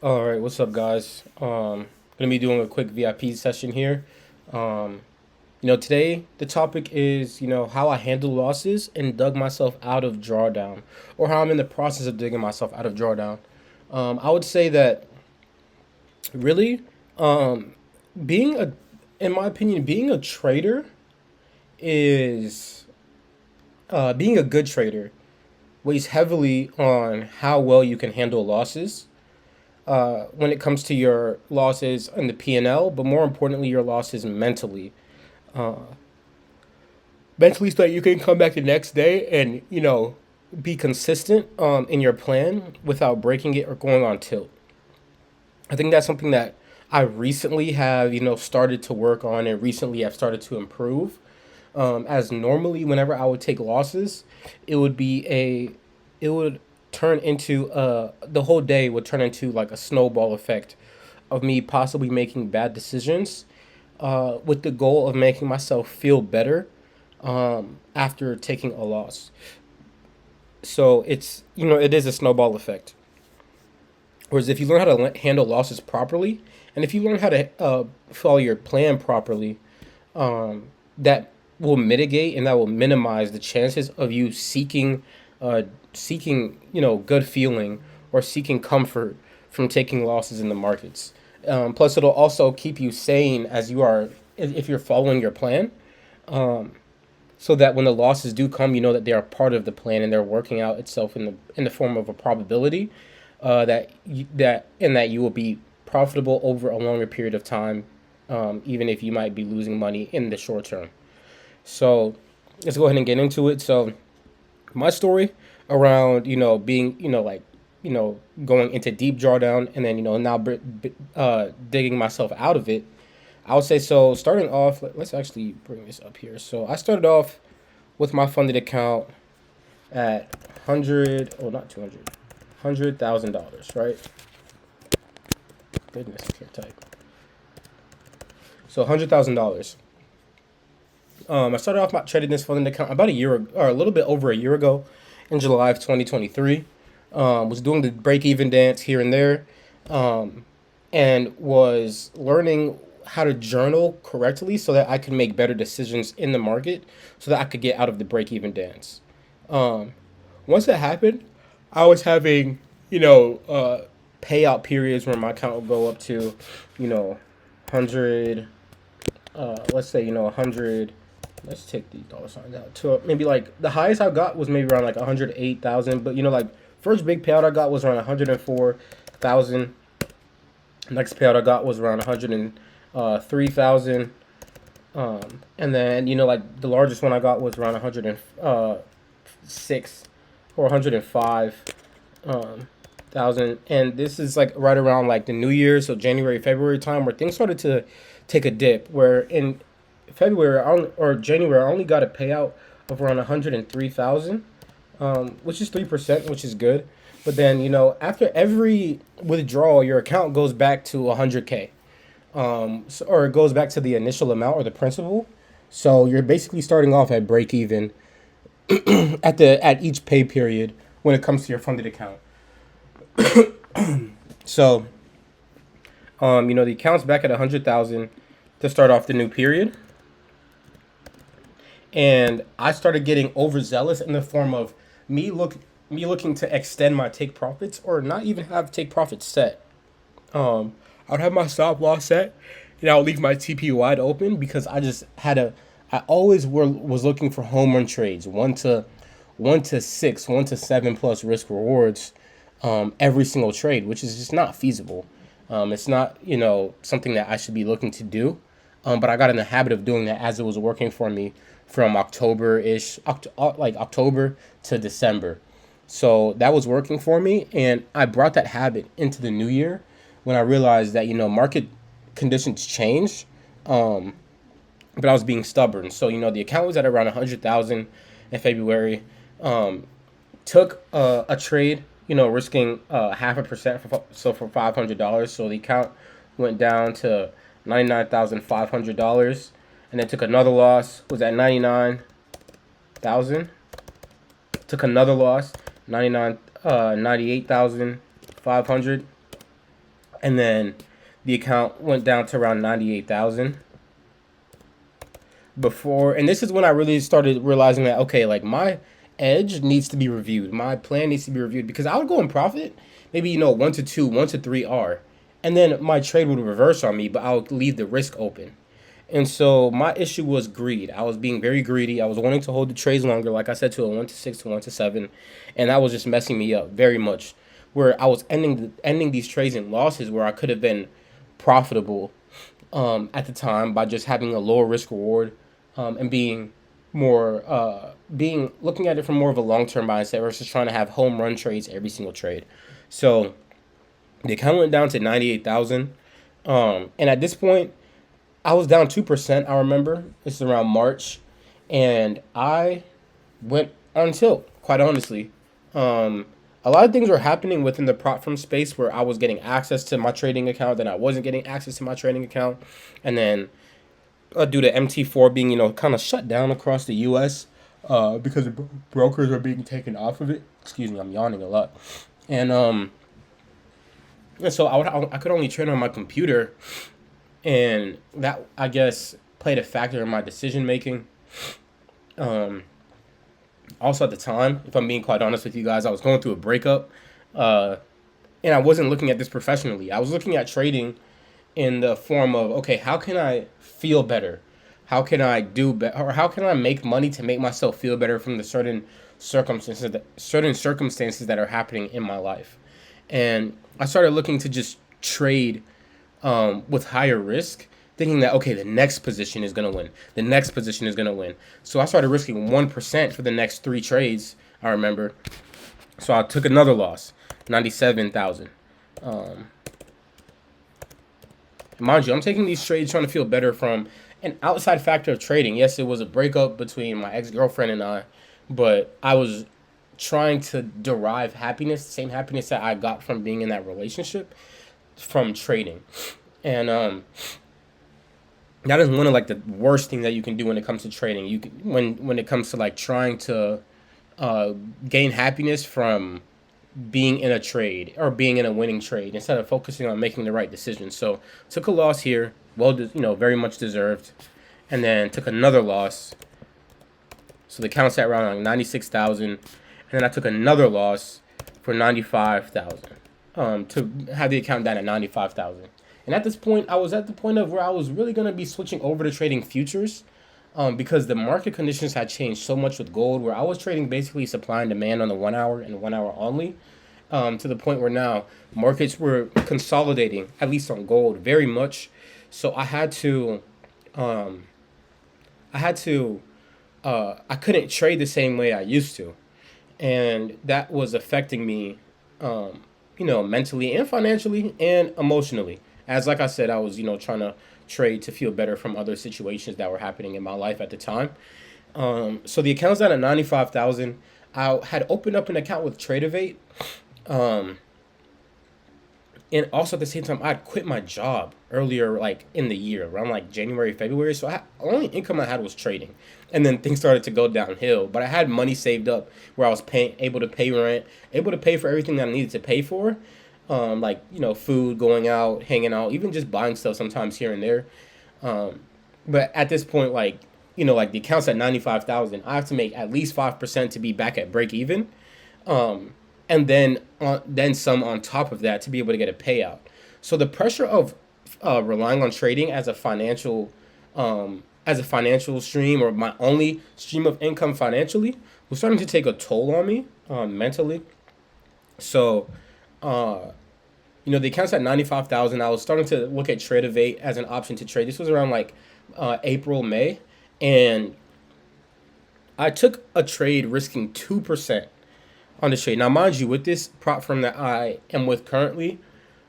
All right, what's up, guys? Gonna be doing a quick VIP session here. Um, Today the topic is how I handle losses and dug myself out of drawdown, or how I'm in the process of digging myself out of drawdown. I would say that really, um, being a, in my opinion, being a trader is being a good trader weighs heavily on how well you can handle losses when it comes to your losses in the P&L, but more importantly, your losses mentally. Mentally, so that you can come back the next day and, be consistent in your plan without breaking it or going on tilt. I think that's something that I recently have, started to work on and recently have started to improve. As normally, whenever I would take losses, it would be it would turn into the whole day would turn into like a snowball effect of me possibly making bad decisions, with the goal of making myself feel better after taking a loss. So it is a snowball effect. Whereas if you learn how to handle losses properly, and if you learn how to follow your plan properly, that will mitigate and that will minimize the chances of you uh, seeking good feeling or seeking comfort from taking losses in the markets. Plus, it'll also keep you sane as you are if you're following your plan, so that when the losses do come, you know that they are part of the plan and they're working out itself in the form of a probability, that you will be profitable over a longer period of time, even if you might be losing money in the short term. So let's go ahead and get into it. So my story around being going into deep drawdown and then now digging myself out of it. I would say, so starting off, let's actually bring this up here. So I started off with my funded account at 100, oh not 200, $100,000, right? Goodness, I can't type. So $100,000. I started off my trading this funded account about a year or a little bit over a year ago, in July of 2023. Was doing the break even dance here and there, and was learning how to journal correctly so that I could make better decisions in the market, so that I could get out of the break even dance. Um, Once that happened, I was having payout periods where my account would go up to, 100, let's say 100. Let's take the dollar signs out to maybe like the highest I got was maybe around like 108,000. But like first big payout I got was around 104,000. Next payout I got was around 103,000. And then like the largest one I got was around 106 or 105 thousand. And this is like right around like the New Year, so January February time, where things started to take a dip. Where in February or January I only got a payout of around 103,000, which is 3%, which is good. But then after every withdrawal, your account goes back to 100K, or it goes back to the initial amount or the principal. So you're basically starting off at break even at each pay period when it comes to your funded account. So the account's back at 100,000 to start off the new period, and I started getting overzealous in the form of me looking to extend my take profits, or not even have take profits set. I would have my stop loss set, and I would leave my TP wide open because I always was looking for home run trades, 1 to 6, 1 to 7 plus risk rewards, every single trade, which is just not feasible. It's not something that I should be looking to do. But I got in the habit of doing that as it was working for me from like October to December. So that was working for me, and I brought that habit into the new year when I realized that market conditions changed. But I was being stubborn. So the account was at around 100,000 in February. Took a trade, risking 0.5%, for $500. So the account went down to $99,500, and then took another loss. Was at 99,000. Took another loss, 98,500. and then the account went down to around 98,000 before. And this is when I really started realizing that, okay, like my edge needs to be reviewed, my plan needs to be reviewed, because I would go in profit, maybe 1 to 2, 1 to 3 R, and then my trade would reverse on me, but I would leave the risk open. And so my issue was greed. I was being very greedy. I was wanting to hold the trades longer, like I said, to a 1 to 6 to 1 to 7, and that was just messing me up very much. Where I was ending these trades in losses, where I could have been profitable at the time by just having a lower risk reward, and being looking at it from more of a long term mindset versus trying to have home run trades every single trade. So the account went down to 98,000, and at this point I was down 2%. I remember this is around March, and I went on tilt. Quite honestly, a lot of things were happening within the prop firm space where I was getting access to my trading account, then I wasn't getting access to my trading account, and then due to MT4 being kind of shut down across the U.S. Because the brokers are being taken off of it. Excuse me, I'm yawning a lot, and so I could only trade on my computer, and that, I guess, played a factor in my decision making. Also at the time, if I'm being quite honest with you guys, I was going through a breakup, uh, and I wasn't looking at this professionally. I was looking at trading in the form of, okay, how can I feel better? How can I do better, or how can I make money to make myself feel better from the certain circumstances that are happening in my life? And I started looking to just trade with higher risk, thinking that, okay, the next position is gonna win. The next position is gonna win. So I started risking 1% for the next 3 trades. I remember. So I took another loss, 97,000. Um, Mind you, I'm taking these trades trying to feel better from an outside factor of trading. Yes, it was a breakup between my ex girlfriend and I, but I was trying to derive happiness, the same happiness that I got from being in that relationship, from trading. And that is one of like the worst things that you can do when it comes to trading. You can, when it comes to like trying to uh, gain happiness from being in a trade or being in a winning trade instead of focusing on making the right decision. So took a loss here, well, very much deserved, and then took another loss. So the count's at around like 96,000, and then I took another loss for 95,000, to have the account down at 95,000. And at this point, I was at the point of where I was really gonna be switching over to trading futures, because the market conditions had changed so much with gold, where I was trading basically supply and demand on the 1 hour and 1 hour only, to the point where now markets were consolidating, at least on gold, very much. So um, I had to, I couldn't trade the same way I used to, and that was affecting me, mentally and financially and emotionally. As like I said, I was trying to trade to feel better from other situations that were happening in my life at the time. So the account's down at 95,000. I had opened up an account with Tradeovate, um, and also at the same time, I had quit my job earlier, like in the year, around like January, February. So only income I had was trading, and then things started to go downhill. But I had money saved up where I was able to pay rent, able to pay for everything that I needed to pay for, like food, going out, hanging out, even just buying stuff sometimes here and there. Um, but at this point, like like the account's at 95,000. I have to make at least 5% to be back at break even, um, and then some on top of that to be able to get a payout. So the pressure of relying on trading as a financial stream, or my only stream of income financially, was starting to take a toll on me, mentally. So uh, the account's at 95,000. I was starting to look at Tradeovate as an option to trade. This was around like April, May, and I took a trade risking 2% on the trade. Now, mind you, with this prop firm that I am with currently,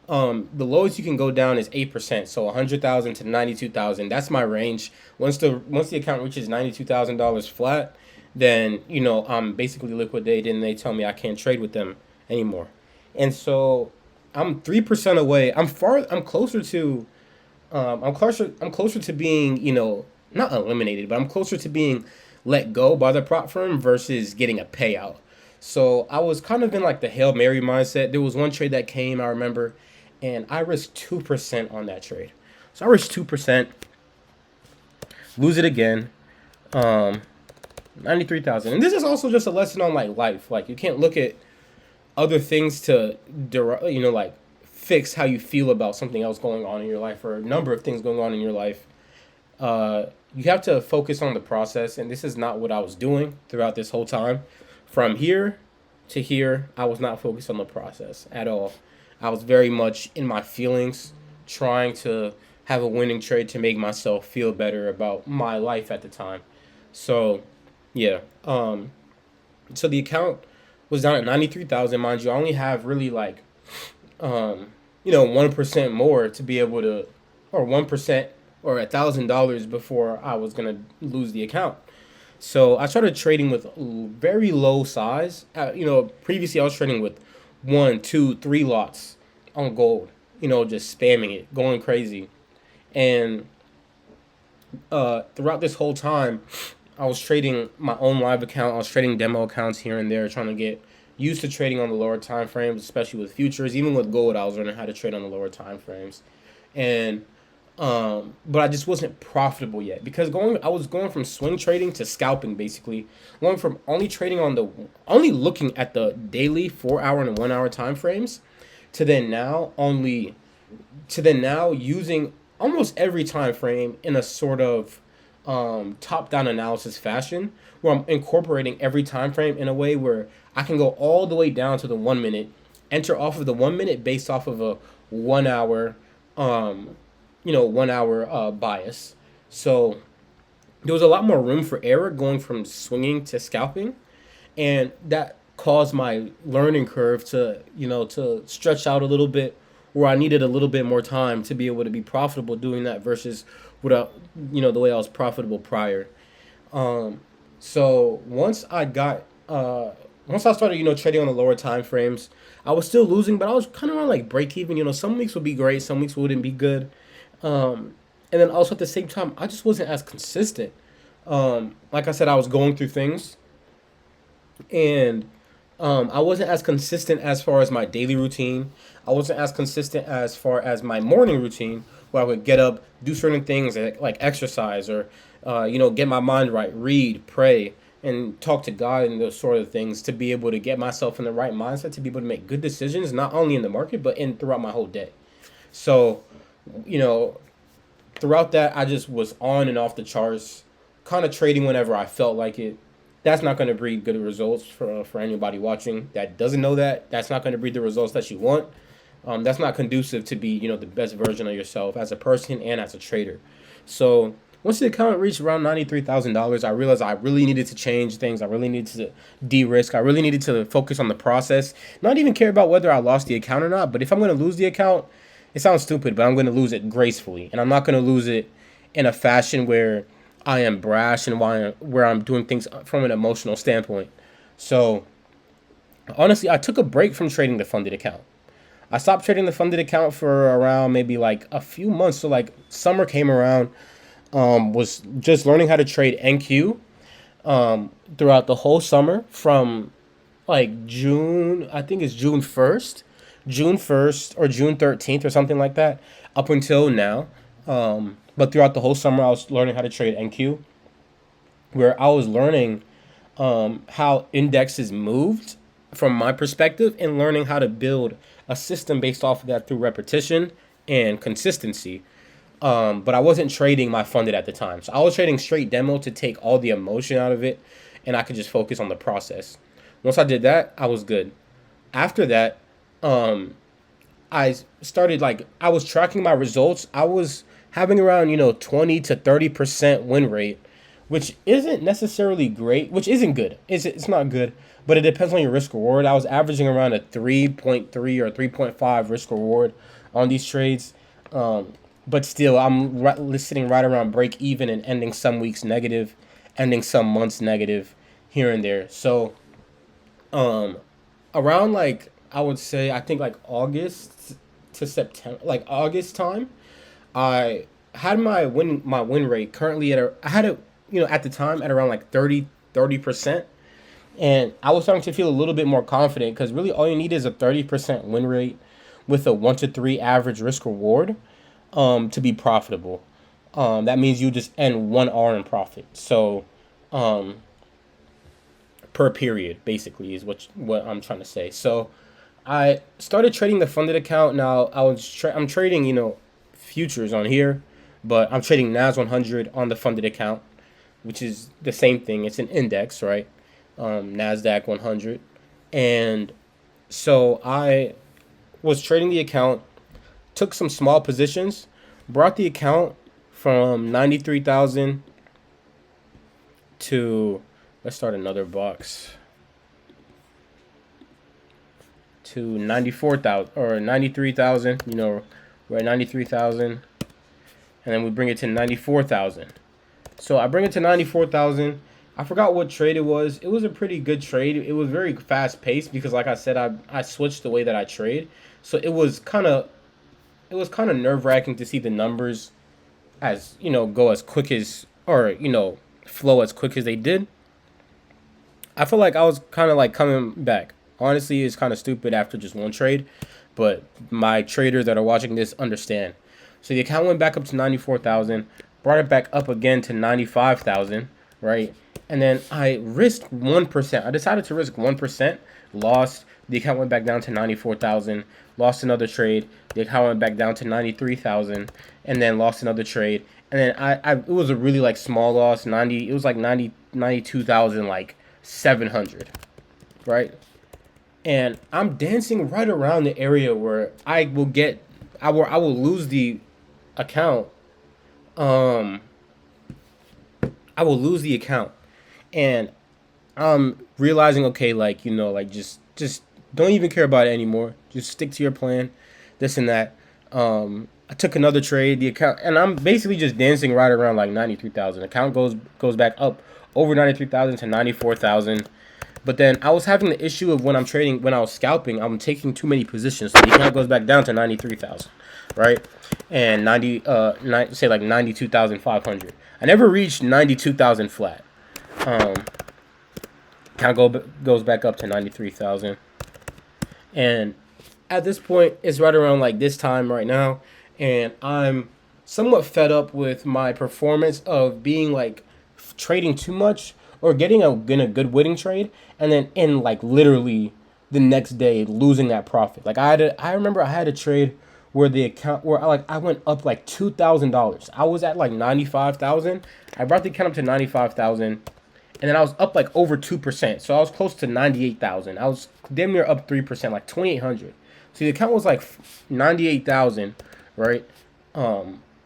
the lowest you can go down is 8%. So 100,000 to 92,000. That's my range. Once the account reaches $92,000 flat, then I'm basically liquidated, and they tell me I can't trade with them anymore. And so I'm 3% away. I'm closer to I'm closer to being, not eliminated, but I'm closer to being let go by the prop firm versus getting a payout. So I was kind of in like the Hail Mary mindset. There was one trade that came, I remember, and I risked 2% on that trade. So I risked 2%, lose it again. Um, 93,000. And this is also just a lesson on like life. Like you can't look at other things to like fix how you feel about something else going on in your life or a number of things going on in your life. You have to focus on the process, and this is not what I was doing throughout this whole time. From here to here, I was not focused on the process at all. I was very much in my feelings, trying to have a winning trade to make myself feel better about my life at the time. So, yeah. So the account was down at 93,000, mind you. I only have really like, 1% more to be able to, or 1% or $1,000 before I was gonna lose the account. So I started trading with very low size. Previously I was trading with one, two, three lots on gold. Just spamming it, going crazy, and throughout this whole time, I was trading my own live account. I was trading demo accounts here and there, trying to get used to trading on the lower time frames, especially with futures. Even with gold, I was learning how to trade on the lower time frames, and but I just wasn't profitable yet because I was going from swing trading to scalping basically, going from only looking at the daily 4 hour and 1 hour time frames, to then now using almost every time frame in a sort of top down analysis fashion, where I'm incorporating every time frame in a way where I can go all the way down to the 1 minute, enter off of the 1 minute based off of a 1 hour 1 hour bias. So there was a lot more room for error going from swinging to scalping, and that caused my learning curve to stretch out a little bit, where I needed a little bit more time to be able to be profitable doing that versus without the way I was profitable prior. So once I started trading on the lower time frames, I was still losing, but I was kind of on like break even. Some weeks would be great, some weeks wouldn't be good. And then also at the same time, I just wasn't as consistent. Like I said, I was going through things, and I wasn't as consistent as far as my daily routine. I wasn't as consistent as far as my morning routine, where I would get up, do certain things like exercise or, get my mind right, read, pray, and talk to God and those sort of things to be able to get myself in the right mindset to be able to make good decisions, not only in the market, but throughout my whole day. So, you know, throughout that, I just was on and off the charts, kind of trading whenever I felt like it. That's not going to breed good results for anybody watching that doesn't know that. That's not going to breed the results that you want. That's not conducive to be, the best version of yourself as a person and as a trader. So once the account reached around $93,000, I realized I really needed to change things. I really needed to de-risk. I really needed to focus on the process. Not even care about whether I lost the account or not. But if I'm going to lose the account, it sounds stupid, but I'm going to lose it gracefully. And I'm not going to lose it in a fashion where I am brash and where I'm doing things from an emotional standpoint. So honestly, I took a break from trading the funded account. I stopped trading the funded account for around maybe like a few months. So like summer came around, was just learning how to trade NQ throughout the whole summer from like June, I think it's June 1st or June 13th or something like that, up until now. But throughout the whole summer, I was learning how to trade NQ, where I was learning how indexes moved from my perspective and learning how to build a system based off of that through repetition and consistency. But I wasn't trading my funded at the time. So I was trading straight demo to take all the emotion out of it, and I could just focus on the process. Once I did that, I was good. After that, I started I was tracking my results. I was having around 20 to 30% win rate, which isn't necessarily great, which isn't good. It's not good, but it depends on your risk reward. I was averaging around a 3.3 or 3.5 risk reward on these trades. But still, I'm sitting right around break even and ending some weeks negative, ending some months negative here and there. So, around I would say, I think August to September, August time, I had my win rate currently I had it, at the time at around 30%. And I was starting to feel a little bit more confident because really all you need is a 30% win rate with a 1 to 3 average risk reward to be profitable. That means you just end 1 R in profit. So per period, basically, is what I'm trying to say. So I started trading the funded account. Now I'm trading futures on here, but I'm trading Nas 100 on the funded account, which is the same thing. It's an index, right? Nasdaq 100, and so I was trading the account, took some small positions, brought the account from 93,000 to, let's start another box, to 94,000 or 93,000. We're at 93,000, and then we bring it to 94,000. So I bring it to 94,000. I forgot what trade it was. It was a pretty good trade. It was very fast paced because, like I said, I switched the way that I trade. So it was kind of nerve wracking to see the numbers go as quick as, or flow as quick as they did. I feel like I was kind of like coming back. Honestly, it's kind of stupid after just one trade, but my traders that are watching this understand. So the account went back up to 94,000, brought it back up again to 95,000, right? And then I risked 1%. I decided to risk 1%, lost. The account went back down to 94,000, lost another trade. The account went back down to 93,000, and then lost another trade. And then it was a really like small loss, it was like 92,000, like 700, right? And I'm dancing right around the area where I will lose the account. I will lose the account, and I'm realizing, okay, just don't even care about it anymore. Just stick to your plan, this and that. I took another trade, the account, and I'm basically just dancing right around like 93,000. Account goes back up over 93,000 to 94,000. But then I was having the issue of when I was scalping, I'm taking too many positions. So the account goes back down to 93,000, right? And say like 92,500. I never reached 92,000 flat. Goes back up to 93,000. And at this point, it's right around like this time right now. And I'm somewhat fed up with my performance of being like trading too much or getting in a good winning trade, and then in like literally the next day losing that profit. Like I remember I had a trade where I went up like $2,000. I was at like 95,000. I brought the account up to 95,000, and then I was up like over 2%. So I was close to 98,000. I was damn near up 3%, like 2,800. So the account was like 98,000, right?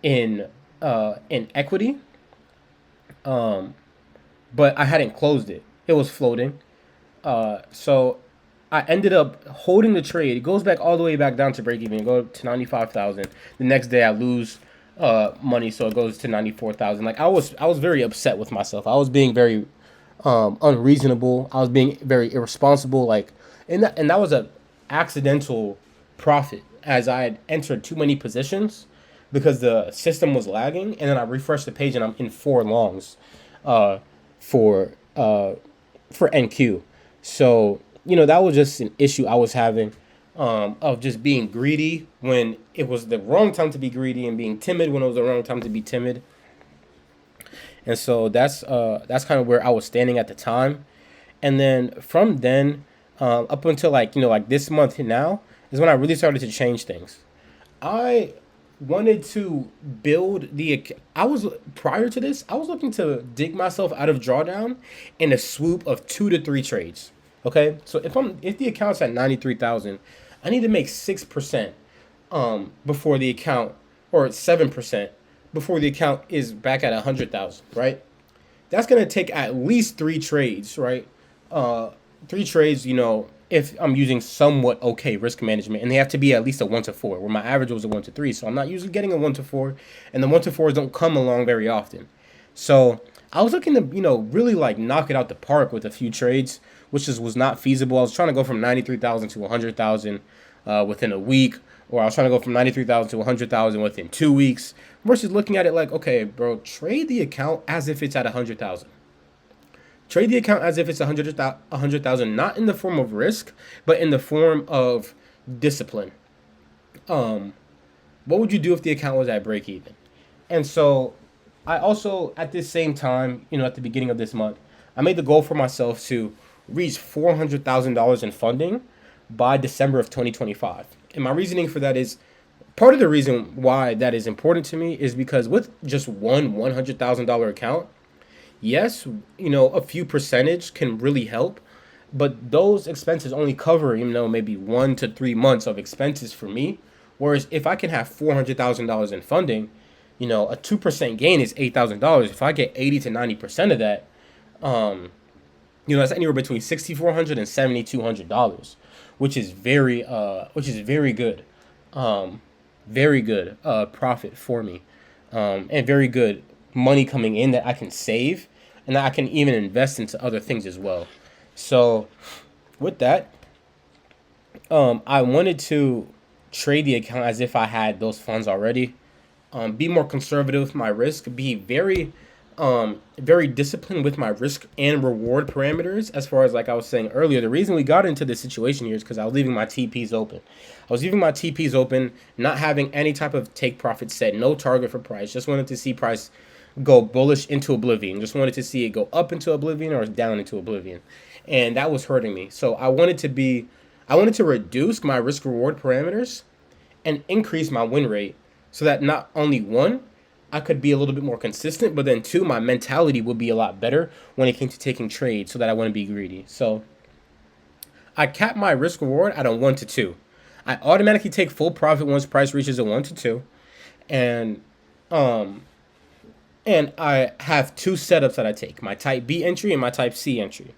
In equity. But I hadn't closed it. It was floating. So I ended up holding the trade. It goes back all the way back down to break even. Go to 95,000. The next day I lose money, so it goes to 94,000. Like I was very upset with myself. I was being very unreasonable. I was being very irresponsible. Like, and that was a accidental profit, as I had entered too many positions because the system was lagging. And then I refreshed the page and I'm in 4 longs for NQ. So that was just an issue I was having, of just being greedy when it was the wrong time to be greedy, and being timid when it was the wrong time to be timid. And so that's kind of where I was standing at the time. And then from then up until like this month now is when I really started to change things. I wanted to build prior to this, I was looking to dig myself out of drawdown in a swoop of 2 to 3 trades. Okay, so if the account's at 93,000, I need to make 6% before the account, or 7% before the account is back at 100,000, right? That's gonna take at least 3 trades, right? 3 trades, if I'm using somewhat okay risk management, and they have to be at least a 1 to 4, where my average was a 1 to 3. So I'm not usually getting a 1 to 4, and the 1 to 4s don't come along very often. So I was looking to, really like knock it out the park with a few trades, which was not feasible. I was trying to go from 93,000 to 100,000 within a week, or I was trying to go from 93,000 to 100,000 within 2 weeks, versus looking at it like, okay, bro, trade the account as if it's at 100,000. Trade the account as if it's 100,000, not in the form of risk, but in the form of discipline. Um, what would you do if the account was at break even? And so I also, at this same time, at the beginning of this month, I made the goal for myself to reach $400,000 in funding by December of 2025. And my reasoning for that is, part of the reason why that is important to me is because with just one $100,000 account, yes, a few percentage can really help, but those expenses only cover, maybe 1 to 3 months of expenses for me. Whereas if I can have $400,000 in funding, a 2% gain is $8,000. If I get 80 to 90% of that, that's anywhere between $6,400 and $7,200, which is very good, very good profit for me, and very good money coming in that I can save and that I can even invest into other things as well. So with that, I wanted to trade the account as if I had those funds already. Be more conservative with my risk. Be very disciplined with my risk and reward parameters. As far as, like I was saying earlier, the reason we got into this situation here is because I was leaving my TPs open. I was leaving my TPs open, not having any type of take profit set, no target for price. Just wanted to see price go bullish into oblivion. Just wanted to see it go up into oblivion or down into oblivion, and that was hurting me. So I wanted to reduce my risk reward parameters and increase my win rate, so that not only one, I could be a little bit more consistent, but then two, my mentality would be a lot better when it came to taking trades, so that I wouldn't be greedy. So I cap my risk reward at a 1 to 2. I automatically take full profit once price reaches a 1 to 2, and um and I have two setups that I take: my type B entry and my type C entry.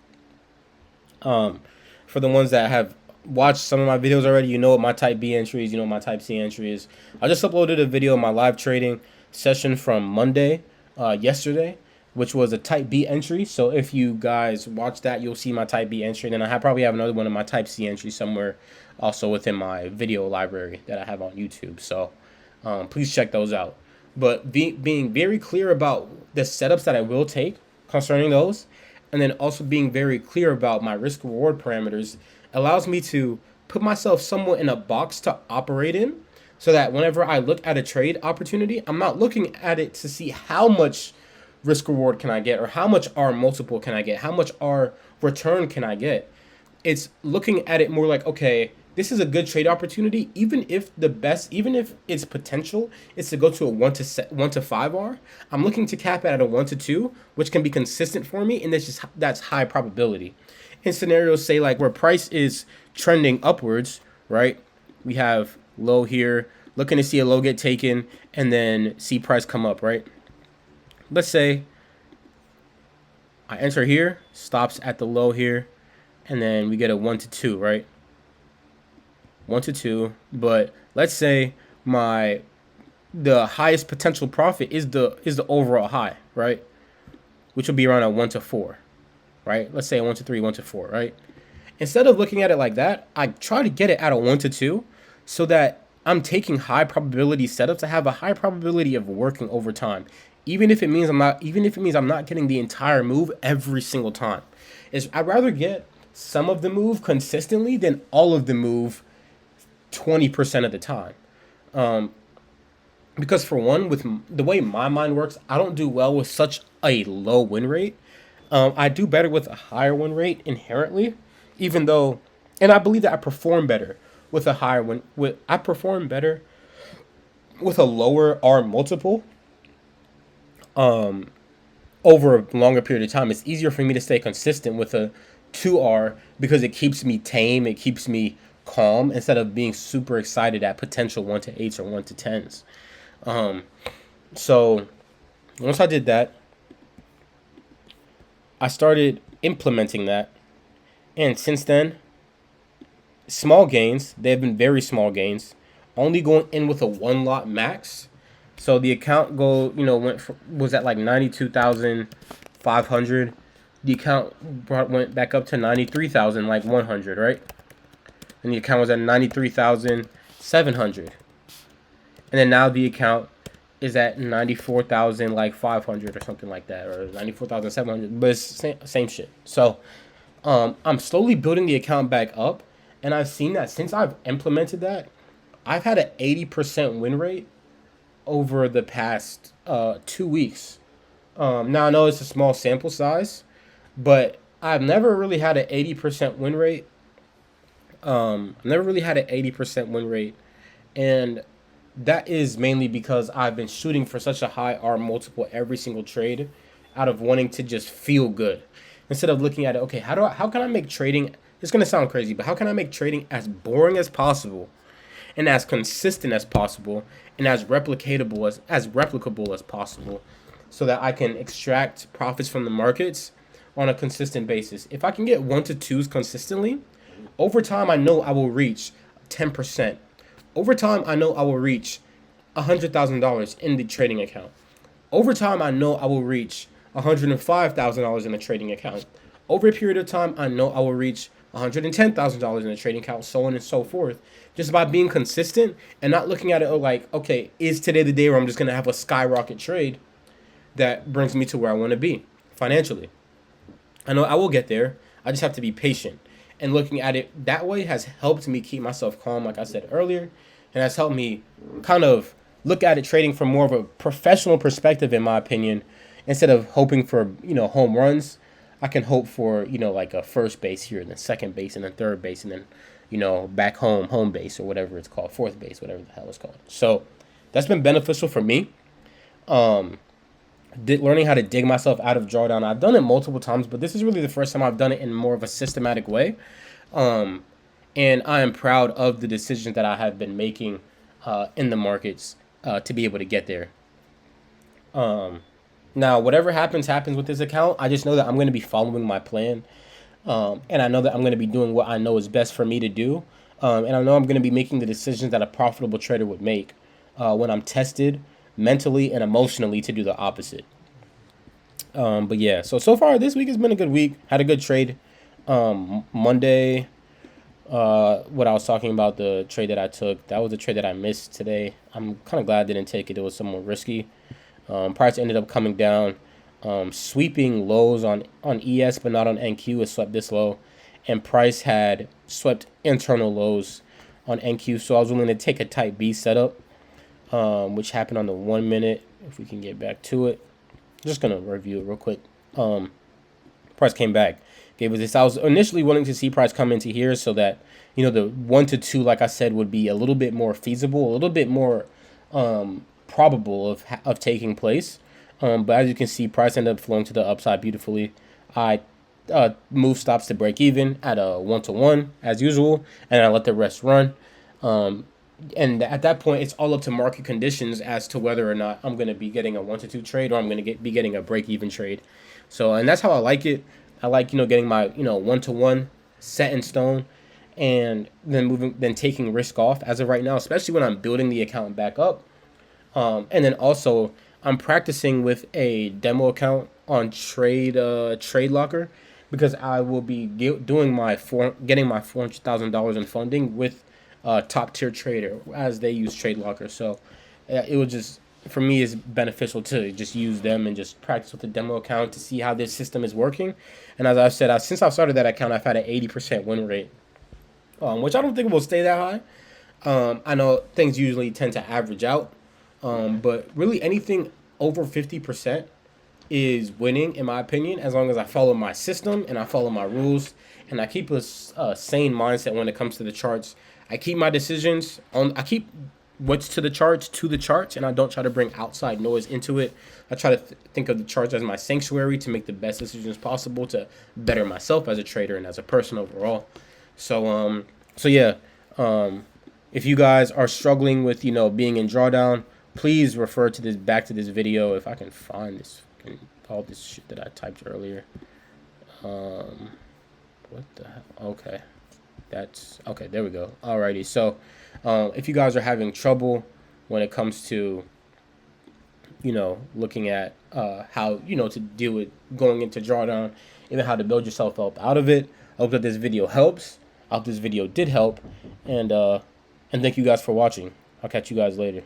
Um, for the ones that have watched some of my videos already, you know what my type B entry is, you know what my type C entry is. I just uploaded a video of my live trading session from Monday, yesterday, which was a type B entry. So if you guys watch that, you'll see my type B entry. And then probably have another one of my type C entries somewhere also within my video library that I have on YouTube. So please check those out. But being very clear about the setups that I will take concerning those, and then also being very clear about my risk reward parameters, allows me to put myself somewhat in a box to operate in, so that whenever I look at a trade opportunity, I'm not looking at it to see how much risk reward can I get, or how much R multiple can I get, how much R return can I get. It's looking at it more like, okay, this is a good trade opportunity, even if its potential is to go to a 1 to 5 R. I'm looking to cap it at a 1 to 2, which can be consistent for me, and that's high probability. In scenarios, say like where price is trending upwards, right? We have low here, looking to see a low get taken, and then see price come up, right? Let's say I enter here, stops at the low here, and then we get a 1 to 2, right? 1 to 2, but let's say the highest potential profit is the overall high, right? Which will be around a 1 to 4, right? Let's say a 1 to 3, 1 to 4, right? Instead of looking at it like that, I try to get it at a 1 to 2, so that I'm taking high probability setups that have a high probability of working over time. Even if it means I'm not getting the entire move every single time. I'd rather get some of the move consistently than all of the move 20% of the time. Because for one, with the way my mind works, I don't do well with such a low win rate. I do better with a higher win rate inherently, even though, and I believe that I perform better with a higher win. I perform better with a lower R multiple. Over a longer period of time, it's easier for me to stay consistent with a 2R, because it keeps me tame, it keeps me calm, instead of being super excited at potential 1 to 8s or 1 to 10s. So once I did that, I started implementing that, and since then, small gains. They have been very small gains, only going in with a 1 lot max. So the account was at like 92,500. The account went back up to 93,100, right? And the account was at 93,700. And then now the account is at 94,500 or something like that, or 94,700. But it's same shit. So I'm slowly building the account back up, and I've seen that since I've implemented that, I've had an 80% win rate over the past 2 weeks. Now I know it's a small sample size, but I've never really had an 80% win rate. I've never really had an 80% win rate, and that is mainly because I've been shooting for such a high R multiple every single trade, out of wanting to just feel good, instead of looking at it. Okay, how can I make trading? It's gonna sound crazy, but how can I make trading as boring as possible, and as consistent as possible, and as replicable as possible, so that I can extract profits from the markets on a consistent basis. If I can get one to twos consistently, over time I know I will reach 10%. Over time I know I will reach $100,000 in the trading account. Over time I know I will reach $105,000 in a trading account. Over a period of time I know I will reach $110,000 in a trading account, so on and so forth. Just by being consistent and not looking at it like, okay, is today the day where I'm just gonna have a skyrocket trade that brings me to where I want to be financially? I know I will get there. I just have to be patient. And looking at it that way has helped me keep myself calm, like I said earlier, and has helped me kind of look at it trading from more of a professional perspective, in my opinion. Instead of hoping for, home runs, I can hope for, like a first base here, and then second base, and then third base, and then, back home base, or whatever it's called, fourth base, whatever the hell it's called. So that's been beneficial for me. Learning how to dig myself out of drawdown. I've done it multiple times, but this is really the first time I've done it in more of a systematic way. And I am proud of the decisions that I have been making in the markets to be able to get there. Now, whatever happens with this account. I just know that I'm going to be following my plan. And I know that I'm going to be doing what I know is best for me to do. And I know I'm going to be making the decisions that a profitable trader would make when I'm tested mentally and emotionally to do the opposite. But yeah, so far this week has been a good week. Had a good trade. Monday, what I was talking about, the trade that I took, that was the trade that I missed today. I'm kind of glad I didn't take it. It was somewhat risky. Price ended up coming down, sweeping lows on ES, but not on NQ. It swept this low, and price had swept internal lows on NQ. So I was willing to take a type B setup, which happened on the 1 minute. If we can get back to it, just gonna review it real quick. Price came back, gave us this. I was initially willing to see price come into here so that the 1 to 2, like I said, would be a little bit more feasible, a little bit more probable of taking place. But as you can see, price ended up flowing to the upside beautifully. I moved stops to break even at a 1 to 1 as usual, and I let the rest run. And at that point, it's all up to market conditions as to whether or not I'm going to be getting a 1 to 2 trade, or I'm going to be getting a break even trade. So, and that's how I like it. I like, getting my, 1 to 1 set in stone, and then taking risk off as of right now, especially when I'm building the account back up. And then also I'm practicing with a demo account on Trade Locker, because I will be getting my $400,000 in funding with top tier trader as they use Trade Locker. So it would just, for me, is beneficial to just use them and just practice with the demo account to see how this system is working. And as I said, since I've started that account, I've had an 80% win rate, which I don't think will stay that high. I know things usually tend to average out, but really anything over 50% is winning, in my opinion, as long as I follow my system and I follow my rules and I keep a sane mindset when it comes to the charts. I keep my decisions on. I keep what's to the charts, and I don't try to bring outside noise into it. I try to think of the charts as my sanctuary to make the best decisions possible to better myself as a trader and as a person overall. So yeah. If you guys are struggling with being in drawdown, please refer to back to this video if I can find all this shit that I typed earlier. What the hell? Okay. That's okay. There we go. Alrighty. So, if you guys are having trouble when it comes to, looking at how to deal with going into drawdown, even how to build yourself up out of it, I hope that this video helps. I hope this video did help, and thank you guys for watching. I'll catch you guys later.